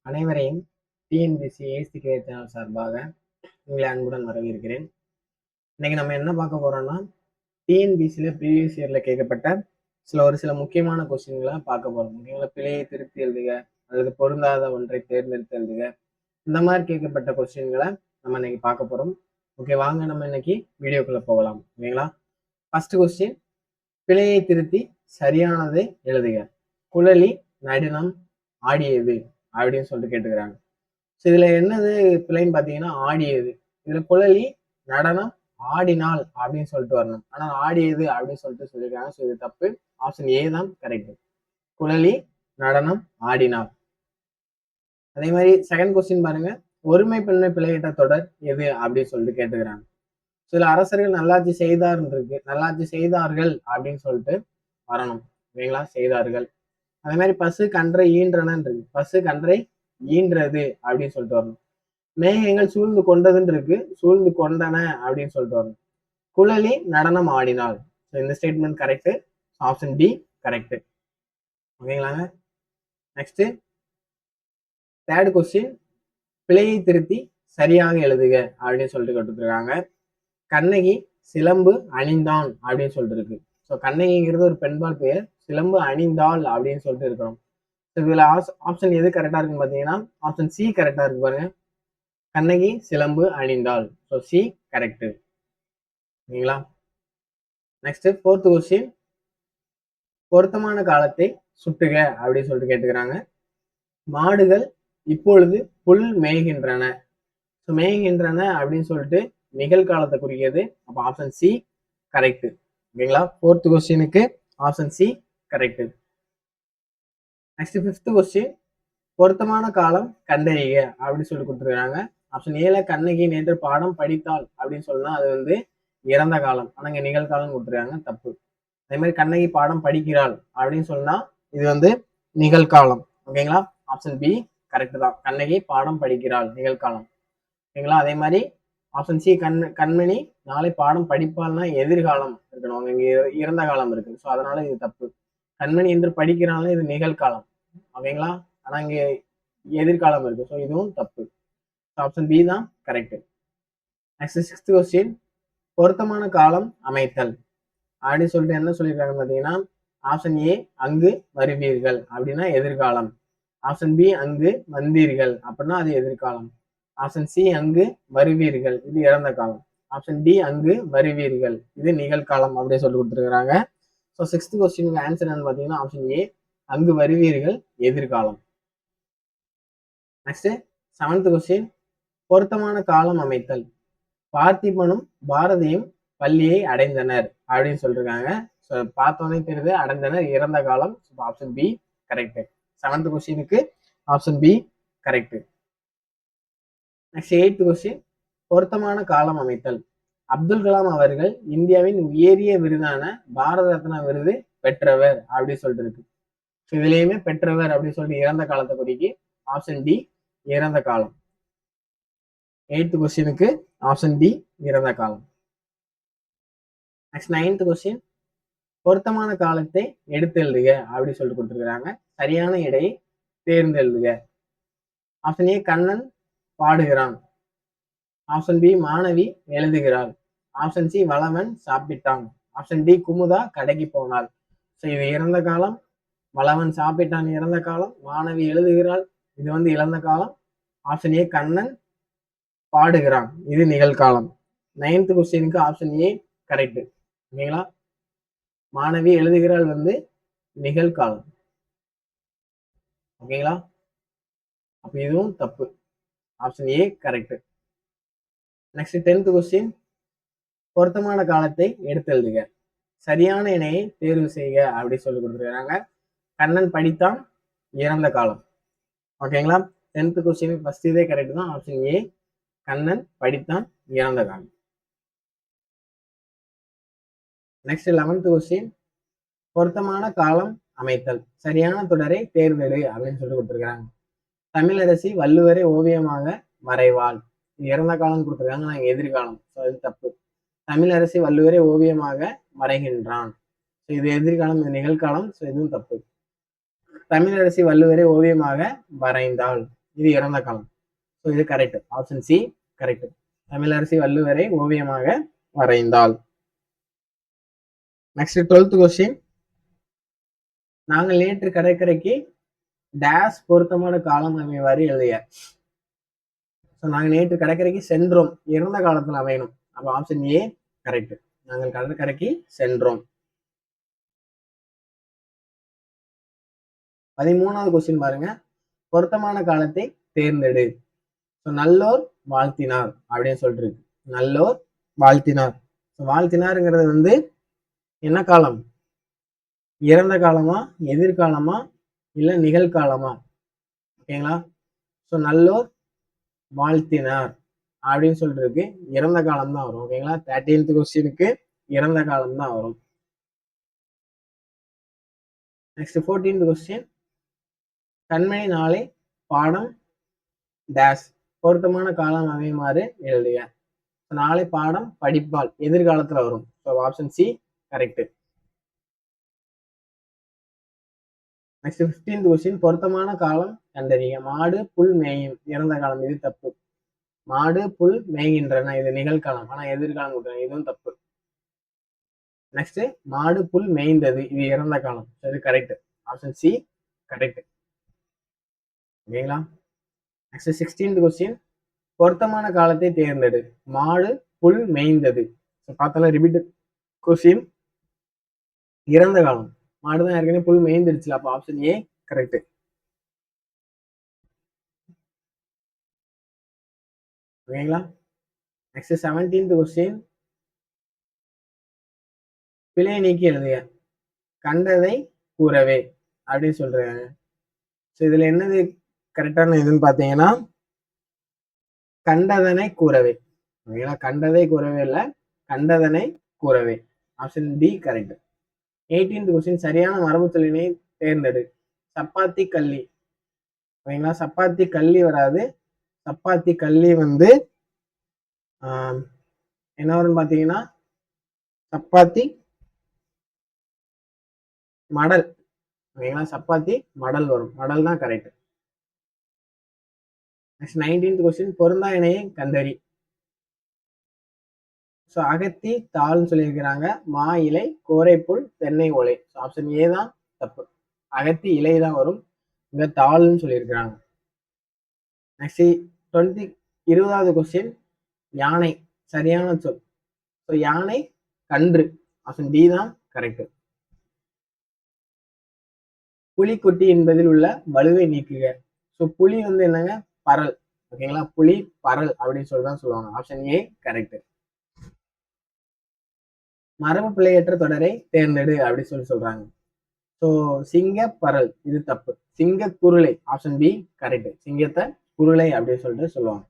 அனைவரையும் TNPSC AC carrier channel சார்பாக உங்களை அன்புடன் வரவேற்கிறேன். இன்னைக்கு நம்ம என்ன பார்க்க போறோம்னா, டிஎன்பிஎஸ்சியில் ப்ரீவியஸ் இயரில் கேட்கப்பட்ட ஒரு சில முக்கியமான கொஸ்டின்களை பார்க்க போறோம். ஓகேங்களா? பிழையை திருத்தி எழுதுக அல்லது பொருந்தாத ஒன்றை தேர்ந்தெடுத்து எழுதுக, இந்த மாதிரி கேட்கப்பட்ட கொஸ்டின்களை நம்ம இன்னைக்கு பார்க்க போறோம். ஓகே, வாங்க நம்ம இன்னைக்கு வீடியோக்குள்ள போகலாம். ஓகேங்களா? ஃபர்ஸ்ட் கொஸ்டின், பிழையை திருத்தி சரியானதை எழுதுக. குழலி நடினம் ஆடியது அப்படின்னு சொல்லிட்டு கேட்டுக்கிறாங்க. ஸோ இதுல என்னது பிள்ளைன்னு பார்த்தீங்கன்னா ஆடியது. இதுல குழலி நடனம் ஆடினாள் அப்படின்னு சொல்லிட்டு வரணும். ஆனால் ஆடியது அப்படின்னு சொல்லிட்டு சொல்லியிருக்காங்க. ஸோ இது தப்பு. ஆப்ஷன் ஏ தான் கரெக்ட். குழலி நடனம் ஆடினாள். அதே மாதிரி செகண்ட் கொஸ்டின் பாருங்க, ஒருமை பெண்மை பிழையிட்ட தொடர் எது அப்படின்னு சொல்லிட்டு கேட்டுக்கிறாங்க. சில அரசர்கள் நல்லாட்சி செய்தார்னு இருக்கு, நல்லாட்சி செய்தார்கள் அப்படின்னு சொல்லிட்டு வரணும். ஓகேங்களா? செய்தார்கள். அதே மாதிரி பசு கன்றை ஈன்றனன்னு இருக்கு, பசு கன்றை ஈன்றது அப்படின்னு சொல்லிட்டு வரணும். மேகங்கள் சூழ்ந்து கொண்டதுன்னு இருக்கு, சூழ்ந்து கொண்டன அப்படின்னு சொல்லிட்டு வரணும். குழலி நடனம் ஆடினாள். இந்த statement correct. Option D correct. ஓகேங்களாங்க? நெக்ஸ்ட் தேர்ட் கொஸ்டின், பிழையை திருத்தி சரியாக எழுதுக அப்படின்னு சொல்லிட்டு கொடுத்துருக்காங்க. கண்ணகி சிலம்பு அணிந்தான் அப்படின்னு சொல்லிட்டு இருக்கு. ஸோ கண்ணகிங்கிறது ஒரு பெண்பால் பெயர், சிலம்பு அணிந்தாள் அப்படின்னு சொல்லிட்டு இருக்கணும். இதுல ஆப்ஷன் எது கரெக்டா இருக்குன்னு பாத்தீங்கன்னா ஆப்ஷன் சி கரெக்டா இருக்கு பாருங்க. கண்ணகி சிலம்பு அணிந்தாள். So C correct. ஓகேங்களா? நெக்ஸ்ட் ஃபோர்த் கொஸ்டின், பொருத்தமான காலத்தை சுட்டுக அப்படின்னு சொல்லிட்டு கேட்டுக்கிறாங்க. மாடுகள் இப்பொழுது புல் மேய்கின்றன. ஸோ மேய்கின்றன அப்படின்னு சொல்லிட்டு நிகழ்காலத்தை குறிக்கிறது. அப்போ ஆப்ஷன் சி கரெக்ட். ஓகேங்களா? ஃபோர்த் கொஸ்டினுக்கு option C correct. Next fifth question, பொருத்தமான காலம் கண்டறிக அப்படின்னு சொல்லி கொடுத்துருக்காங்க. ஆப்ஷன் ஏல கண்ணகி நேற்று பாடம் படித்தாள் அப்படின்னு சொன்னா அது வந்து இறந்த காலம், ஆனா இங்க நிகழ்காலம் கொடுத்துருக்காங்க, தப்பு. அதே மாதிரி கண்ணகி பாடம் படிக்கிறாள் அப்படின்னு சொன்னா இது வந்து நிகழ்காலம். ஓகேங்களா? ஆப்ஷன் பி கரெக்ட் தான். கண்ணகி பாடம் படிக்கிறாள் நிகழ்காலம். ஓகேங்களா? அதே மாதிரி ஆப்ஷன் சி கண்மணி நாளை பாடம் படிப்பாள்னா எதிர்காலம் இருக்கணும், அங்க இங்க இறந்த காலம் இருக்கு. ஸோ அதனால இது தப்பு. கண்மணி என்று படிக்கிறாள் இது நிகழ்காலம். ஓகேங்களா? ஆனா இங்க எதிர்காலம் இருக்கு. ஸோ இதுவும் தப்பு. ஆப்ஷன் பி தான் கரெக்ட். நெக்ஸ்ட் சிக்ஸ்த் கொஸ்டின், பொருத்தமான காலம் அமைத்தல் அப்படின்னு சொல்லிட்டு என்ன சொல்லியிருக்காங்க பார்த்தீங்கன்னா, ஆப்ஷன் ஏ அங்கு வருவீர்கள் அப்படின்னா எதிர்காலம். ஆப்ஷன் பி அங்கு வந்தீர்கள் அப்படின்னா அது எதிர்காலம். ஆப்ஷன் சி அங்கு வருவீர்கள் இது இறந்த காலம். ஆப்ஷன் டி அங்கு வருவீர்கள் இது நிகழ்காலம் அப்படின்னு சொல்லி கொடுத்துருக்காங்க. ஸோ சிக்ஸ்த் கொஸ்டினுக்கு ஆன்சர் என்னன்னு பார்த்தீங்கன்னா ஆப்ஷன் ஏ அங்கு வருவீர்கள் எதிர்காலம். நெக்ஸ்ட் செவன்த் கொஸ்டின், பொருத்தமான காலம் அமைத்தல். பார்த்திபனும் பாரதியும் பள்ளியை அடைந்தனர் அப்படின்னு சொல்லிருக்காங்க. ஸோ பார்த்தோன்னே தெரியுது அடைந்தனர் இறந்த காலம். Option B correct. செவன்த் கொஸ்டினுக்கு option B correct. Next eighth question, பொருத்தமான காலம் அமைத்தல். அப்துல் கலாம் அவர்கள் இந்தியாவின் உயரிய விருதான பாரத ரத்னா விருது பெற்றவர் அப்படின்னு சொல்லிட்டு இருக்கு. இதுலயுமே பெற்றவர் அப்படின்னு சொல்லிட்டு இறந்த காலத்தை குறிக்கி ஆப்ஷன் டி இறந்த காலம். எய்த் கொஸ்டினுக்கு ஆப்ஷன் டி இறந்த காலம். நெக்ஸ்ட் நைன்த் கொஸ்டின், பொருத்தமான காலத்தை எடுத்து எழுதுக அப்படின்னு சொல்லிட்டு கொடுத்துருக்காங்க. சரியான இடையை தேர்ந்தெழுதுக. ஆப்ஷன் ஏ கண்ணன் பாடுகிறான். ஆப்ஷன் பி மாணவி எழுதுகிறாள். ஆப்ஷன் சி வளவன் சாப்பிட்டான். ஆப்ஷன் டி குமுதா கடைக்கு போனாள். ஸோ இது இறந்த காலம். வளவன் சாப்பிட்டான் இறந்த காலம். மாணவி எழுதுகிறாள் இது வந்து இறந்த காலம். ஆப்ஷன் ஏ கண்ணன் பாடுகிறான் இது நிகழ்காலம். நைன்த் கொஸ்டினுக்கு ஆப்ஷன் ஏ கரெக்ட். ஓகேங்களா? மாணவி எழுதுகிறாள் வந்து நிகழ்காலம். ஓகேங்களா? அப்ப இதுவும் தப்பு. Option A correct. Next 10th question, பொருத்தமான காலத்தை எடுத்து எழுதுக. சரியான இணையை தேர்வு செய்க அப்படி சொல்லி கொடுத்துருக்காங்க. கண்ணன் படித்தான் இறந்த காலம். ஓகேங்களா? 10th கொஸ்டின் ஃபர்ஸ்ட் இதே கரெக்ட் தான். ஆப்ஷன் ஏ கண்ணன் படித்தான் இறந்த காலம். நெக்ஸ்ட் 11th கொஸ்டின், பொருத்தமான காலம் அமைத்தல். சரியான தொடரை தேர்ந்தெடு அப்படின்னு சொல்லி கொடுத்துருக்காங்க. தமிழரசி வள்ளுவரை ஓவியமாக வரைவாள். இறந்த காலம் கொடுத்துருக்காங்க, நாங்கள் எதிர்காலம். ஸோ அது தப்பு. தமிழரசி வள்ளுவரை ஓவியமாக வரைகின்றான். ஸோ இது எதிர்காலம், இது நிகழ்காலம். ஸோ இதுவும் தப்பு. தமிழரசி வள்ளுவரை ஓவியமாக வரைந்தாள். இது இறந்த காலம். ஸோ இது correct. Option C correct. Tamilarasi வள்ளுவரை ஓவியமாக வரைந்தாள். Next 12th question. நாங்கள் நேற்று கடற்கரைக்கு டேஸ் பொருத்தமான காலம் அமைவாறு எழுதிய. ஸோ நாங்கள் நேற்று கடற்கரைக்கு சென்றோம், இறந்த காலத்தில் அமையணும். அப்போ ஆப்ஷன் ஏ கரெக்ட். நாங்கள் கடற்கரைக்கு சென்றோம். 13வது கொஸ்டின் பாருங்க. பொருத்தமான காலத்தை தேர்ந்தெடு. ஸோ நல்லோர் வாழ்த்தினார் அப்படின்னு சொல்லிட்டு இருக்கு. நல்லோர் வாழ்த்தினார். வாழ்த்தினாருங்கிறது வந்து என்ன காலம்? இறந்த காலமா, எதிர்காலமா, இல்ல நிகழ்காலமா? ஓகேங்களா? ஸோ நல்லோர் வாழ்த்தினார் அப்படின்னு சொல்லிட்டு இருக்கு. இறந்த காலம் தான் வரும். ஓகேங்களா? 13th கொஸ்டினுக்கு இறந்த காலம் தான் வரும். Next 14th question. கண்மணி நாளை பாடம் டேஸ் பொருத்தமான காலம் அமையுமாறு எழுதுக. நாளை பாடம் படிப்பால் எதிர்காலத்துல வரும். So option C correct. Next 15th question. பொருத்தமான காலம் கண்டறிய. மாடு புல் மேயும் இறந்த காலம், இது தப்பு. மாடு புல் மேய்கின்றன, இது நிகழ்காலம். ஆனா எதிர்காலம் கொடுத்தாங்க, இதுவும் தப்பு. நெக்ஸ்ட் மாடு புல் மேய்ந்தது, இது இறந்த காலம். இது கரெக்ட். Option C correct. ஓகேங்களா? Next 16th question. பொருத்தமான காலத்தை தேர்ந்தெடு. மாடு புல் மேய்ந்தது. பார்த்தாலும் ரிப்பீட் கொஸ்டின். இறந்த காலம். மாடுதான் ஏற்கனவே புல் மேய்ந்துடுச்சு. அப்போ ஆப்ஷன் ஏ கரெக்ட். ஓகேங்களா? Next 17th question. பிழை நீக்கி எழுதுக. கண்டதை கூறவே அப்படின்னு சொல்றாங்க. ஸோ இதுல என்னது கரெக்டான இதுன்னு பாத்தீங்கன்னா கண்டதனை கூறவே. ஓகேங்களா? கண்டதை கூறவே இல்லை, கண்டதனை கூறவே. Option D correct. 18th question. சரியான மரபு சொல்லினை தேர்ந்தெடு. சப்பாத்தி கள்ளி. ஓகேங்களா? சப்பாத்தி கள்ளி வராது. சப்பாத்தி கள்ளி வந்து என்ன வரும்னு பாத்தீங்கன்னா சப்பாத்தி மடல். ஓகேங்களா? சப்பாத்தி மடல் வரும். மடல் தான் கரெக்ட். Next 19th question. பொருந்தா இணையை கண்டறி. ஸோ அகத்தி தாள்னு சொல்லியிருக்கிறாங்க. மா இலை, கோரைப்புல், தென்னை ஓலை. ஸோ ஆப்ஷன் ஏ தான் தப்பு. அகத்தி இலை தான் வரும், இங்க தாள்னு சொல்லியிருக்கிறாங்க. நெக்ஸ்ட் 20வது கொஸ்டின். யானை சரியான சொல். ஸோ யானை கன்று. ஆப்ஷன் டி தான் கரெக்ட். புலிக்குட்டி என்பதில் உள்ள வலுவை நீக்குக. ஸோ புலி வந்து என்னங்க? பரல். ஓகேங்களா? புலி பரல் அப்படின்னு சொல்லி தான் சொல்லுவாங்க. Option A correct. மரபு பிழையற்ற தொடரை தேர்ந்தெடு அப்படின்னு சொல்லி சொல்றாங்க. ஸோ சிங்க பரல், இது தப்பு. சிங்க குருளை. Option B correct. சிங்கத்தை குருளை அப்படின்னு சொல்லிட்டு சொல்லுவாங்க.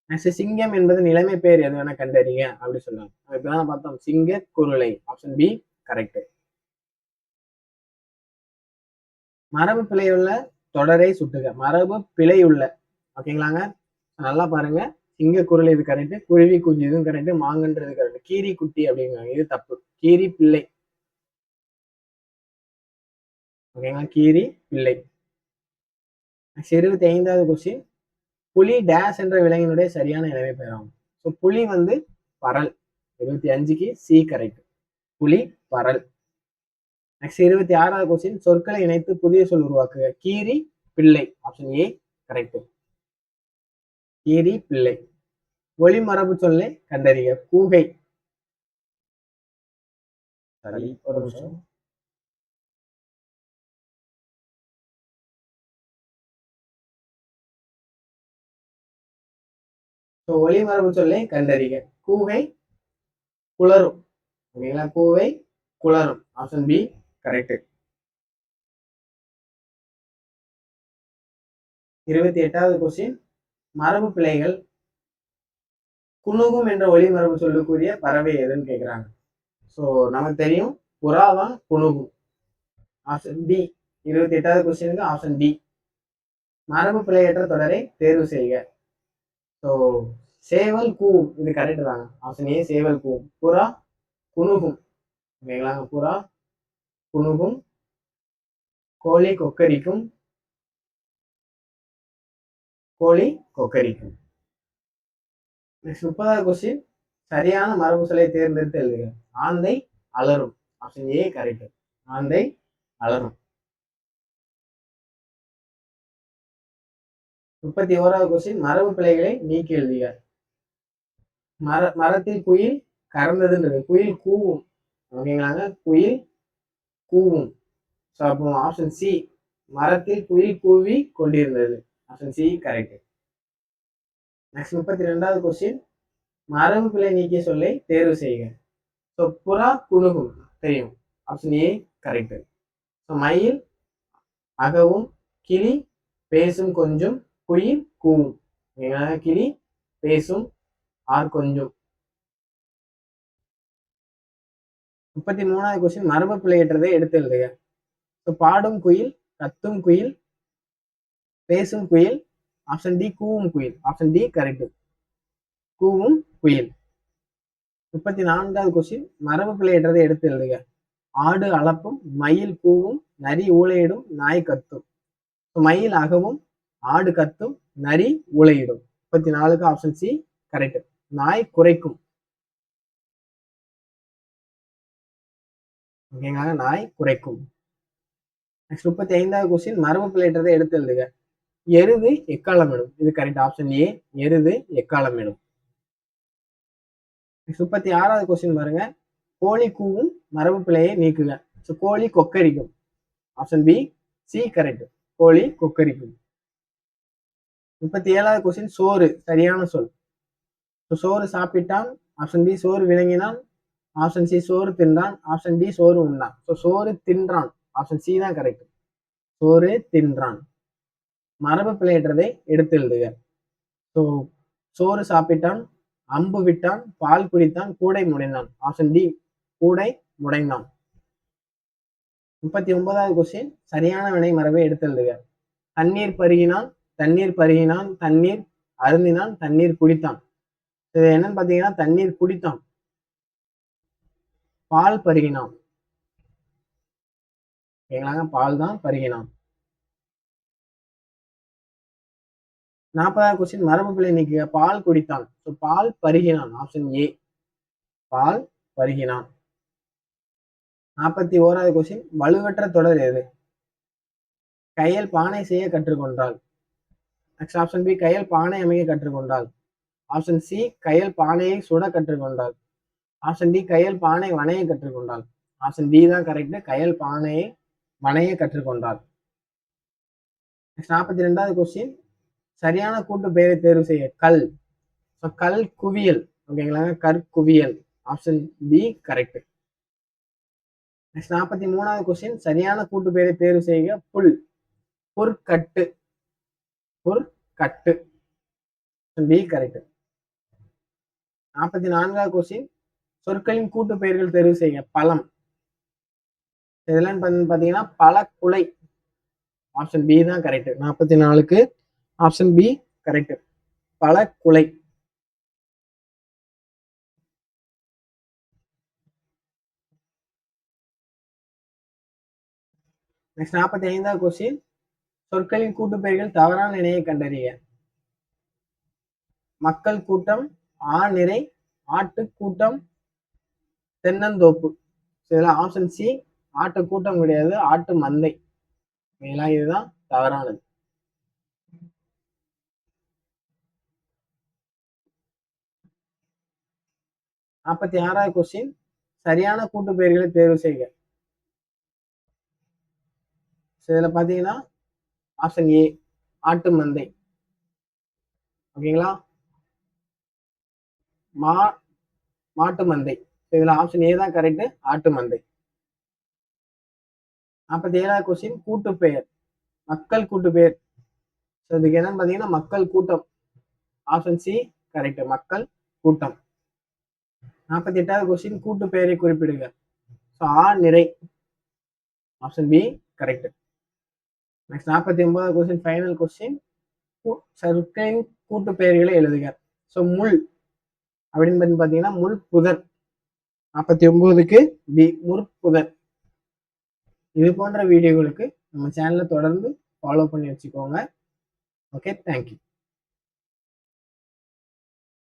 நெக்ஸ்ட் சிங்கம் என்பது நிலைமை பேர் எது வேணா கண்டறிங்க அப்படி சொல்லுவாங்க. இப்பதான் பார்த்தோம் சிங்க குருளை. Option B correct. மரபு பிழையுள்ள தொடரை சுட்டுக. மரபு பிழையுள்ள. ஓகேங்களாங்க? நல்லா பாருங்க. சிங்க குரல் இது கரெக்ட். குருவி குஞ்சு இதுவும் கரெக்ட். மாங்கன்றது கரெக்ட். கீரி குட்டி அப்படிங்கிறாங்க, இது தப்பு. கீரி பிள்ளை. ஓகேங்களா? கீரி பிள்ளை. 25வது கொஸ்டின். புலி டேஸ் என்ற விலங்கினுடைய சரியான இளமை பெறாகும். ஸோ புலி வந்து பரல். 25க்கு சி கரெக்ட். புலி பரல். நெக்ஸ்ட் 26வது கொஸ்டின். சொற்களை இணைத்து புதிய சொல் உருவாக்குக. கீரி பிள்ளை. Option A correct. கீரி பிள்ளை. ஒளி மரபு சொல்லை கண்டறிய. கூகை. சரி, ஒரு நிமிஷம். ஒளி மரபு சொல்லை கண்டறிக. கூகை குளரும். ஓகேங்களா? கூவை குளரும். Option B correct. 28வது கொஸ்டின். மரபு பிழைகள். குணுகும் என்ற ஒளி மரபு சொல்லக்கூடிய பறவை எதுன்னு கேட்கிறாங்க. ஸோ நமக்கு தெரியும் புறா தான் குணுகும். Option D. 28வது கொஸ்டினுக்கு ஆப்ஷன் டி. மரபு பிழையற்ற தொடரை தேர்வு செய்க. ஸோ சேவல் கூவும், இது கரெக்ட் தாங்க. ஆப்ஷன் ஏ சேவல் கூவும். புறா குணுகும். ஓகேங்களா? புறா குணுகும். கோழி கொக்கரிக்கும். கோழி கொக்கரிக்கும். நெக்ஸ்ட் 30வது கொஸ்டின், சரியான மரபு சொல்லை தேர்ந்தெடுத்து எழுதுக. ஆந்தை அலரும். Option A correct. ஆந்தை அலரும். 31வது கொஸ்டின், மரபு பிழைகளை நீக்கி எழுதுக. மரத்தில் குயில் கறந்ததுன்றது குயில் கூவும். ஓகேங்களாங்க, குயில் கூவும். ஸோ அப்போ ஆப்ஷன் சி, மரத்தில் குயில் கூவி கொண்டிருந்தது. Option C correct. நெக்ஸ்ட் 32வது கொஸ்டின், மரபு பிழை நீக்கிய சொல்லை தேர்வு செய்க. ஸோ புறா குணுகும் தெரியும். Option A correct. ஸோ மயில் அகவும், கிளி பேசும் கொஞ்சம், குயில் கூவும். கிளி பேசும் ஆர் கொஞ்சம். 33வது கொஸ்டின், மரபு பிழையற்றதை எடுத்து எழுதுக. ஸோ பாடும் குயில், கத்தும் குயில், பேசும் குயில். ஆப்ஷன் டி கூவும் குயில். Option D correct. கூவும் குயில். 34வது கொஸ்டின், மரபு பிழையற்றதை எடுத்து எழுதுக. ஆடு அளப்பும், மயில் கூவும், நரி ஊளையிடும், நாய் கத்தும். மயில் அகவும், ஆடு கத்தும், நரி ஊளையிடும். 34க்கு ஆப்ஷன் சி கரெக்ட். நாய் குறைக்கும். ஓகேங்களா, நாய் குறைக்கும். நெக்ஸ்ட் 35வது கொஸ்டின், மரபு பிழையற்றதை எடுத்து எழுதுக. எருது எக்காலமிடும். இது கரெக்ட். ஆப்ஷன் ஏ எருது எக்காலமிடும். நெக்ஸ்ட் 36வது கொஸ்டின் பாருங்க. கோழி கூவும், மரபு பிழையை நீக்குக. ஸோ கோழி கொக்கரிக்கும். Option B C correct. கோழி கொக்கரிக்கும். 37வது கொஸ்டின், சோறு சரியான சொல். சோறு சாப்பிட்டான். ஆப்ஷன் பி சோறு விளங்கினான். ஆப்ஷன் சி சோறு தின்றான். ஆப்ஷன் டி சோறு உண்டான். ஸோ சோறு தின்றான். ஆப்ஷன் சி தான் கரெக்ட். சோறு தின்றான். மரபு பிழையற்றதை எடுத்து எழுதுக. ஸோ சோறு சாப்பிட்டான், அம்பு விட்டான், பால் குடித்தான், கூடை முடைந்தான். ஆப்ஷன் டி கூடை முடைந்தான். 39வது கொஸ்டின், சரியான வினை மரபை எடுத்து எழுதுக. தண்ணீர் பருகினான், தண்ணீர் பருகினான், தண்ணீர் அருந்தினான், தண்ணீர் குடித்தான். இது என்னன்னு பாத்தீங்கன்னா தண்ணீர் குடித்தான். பால் பருகினான். ஓகேங்களாங்க, பால் தான் பருகினான். 40வது கொஸ்டின், மரபு பிழை நீக்குக. பால் குடித்தான். ஸோ பால் பருகினான். ஆப்ஷன் ஏ பால் பருகினான். 41வது கொஸ்டின், வலுவற்ற தொடர் எது? கையில் பானை செய்ய கற்றுக்கொண்டால். நெக்ஸ்ட் ஆப்ஷன் பி கையில் பானை அமைய கற்றுக்கொண்டால். ஆப்ஷன் சி கையில் பானையை சுட கற்றுக்கொண்டால். ஆப்ஷன் டி கையில் பானை வனைய கற்றுக்கொண்டால். ஆப்ஷன் டி தான் கரெக்ட். கையில் பானையை வனைய கற்றுக்கொண்டால். நெக்ஸ்ட் 42வது கொஸ்டின், சரியான கூட்டு பெயரை தேர்வு செய்ய. கல். கல் குவியல். ஓகேங்களா, கற்குவியல். Option B correct. நெக்ஸ்ட் 43வது கொஸ்டின், சரியான கூட்டு பெயரை தேர்வு செய்ய. புல். புற்கட்டு. புற்கட்டு. B correct. 44வது கொஸ்டின், சொற்களின் கூட்டு பெயர்கள் தேர்வு செய்ய. பழம். இதெல்லாம் பாத்தீங்கன்னா பழக்குலை. ஆப்ஷன் பி தான் கரெக்ட். 44க்கு ஆப்ஷன் பி கரெக்ட். பழக்குலை. நெக்ஸ்ட் 45வது கொஸ்டின், சொற்களின் கூட்டு பெயர்கள் தவறான இணையை கண்டறிய. மக்கள் கூட்டம், ஆநிறை, ஆட்டு கூட்டம், தென்னந்தோப்பு. இதெல்லாம் ஆப்ஷன் சி ஆட்டு கூட்டம் கிடையாது, ஆட்டு மந்தை. இதுதான் தவறானது. நாற்பத்தி 6வது கொஸ்டின், சரியான கூட்டு பெயர்களை தேர்வு செய்க. இதுல பாத்தீங்கன்னா ஆப்ஷன் ஏ ஆட்டு மந்தை. ஓகேங்களா, மாட்டு மந்தை. இதுல ஆப்ஷன் ஏ தான் கரெக்ட், ஆட்டு மந்தை. 47வது கொஸ்டின், கூட்டு பெயர். மக்கள் கூட்டு பெயர். இதுக்கு என்னன்னு பாத்தீங்கன்னா மக்கள் கூட்டம். ஆப்ஷன் சி கரெக்ட், மக்கள் கூட்டம். 48வது கொஸ்டின், கூட்டு பெயரை குறிப்பிடுங்க. ஆ நிறை. Option B correct. நெக்ஸ்ட் 49வது கொஸ்டின், ஃபைனல் கொஸ்டின், சொற்களின் கூட்டு பெயர்களை எழுதுக. ஸோ முள் அப்படின்னு பாத்தீங்கன்னா முள் புதர். 49க்கு பி முற்புதர். இது போன்ற வீடியோகளுக்கு நம்ம சேனலை தொடர்ந்து ஃபாலோ பண்ணி வச்சுக்கோங்க. Okay, thank you.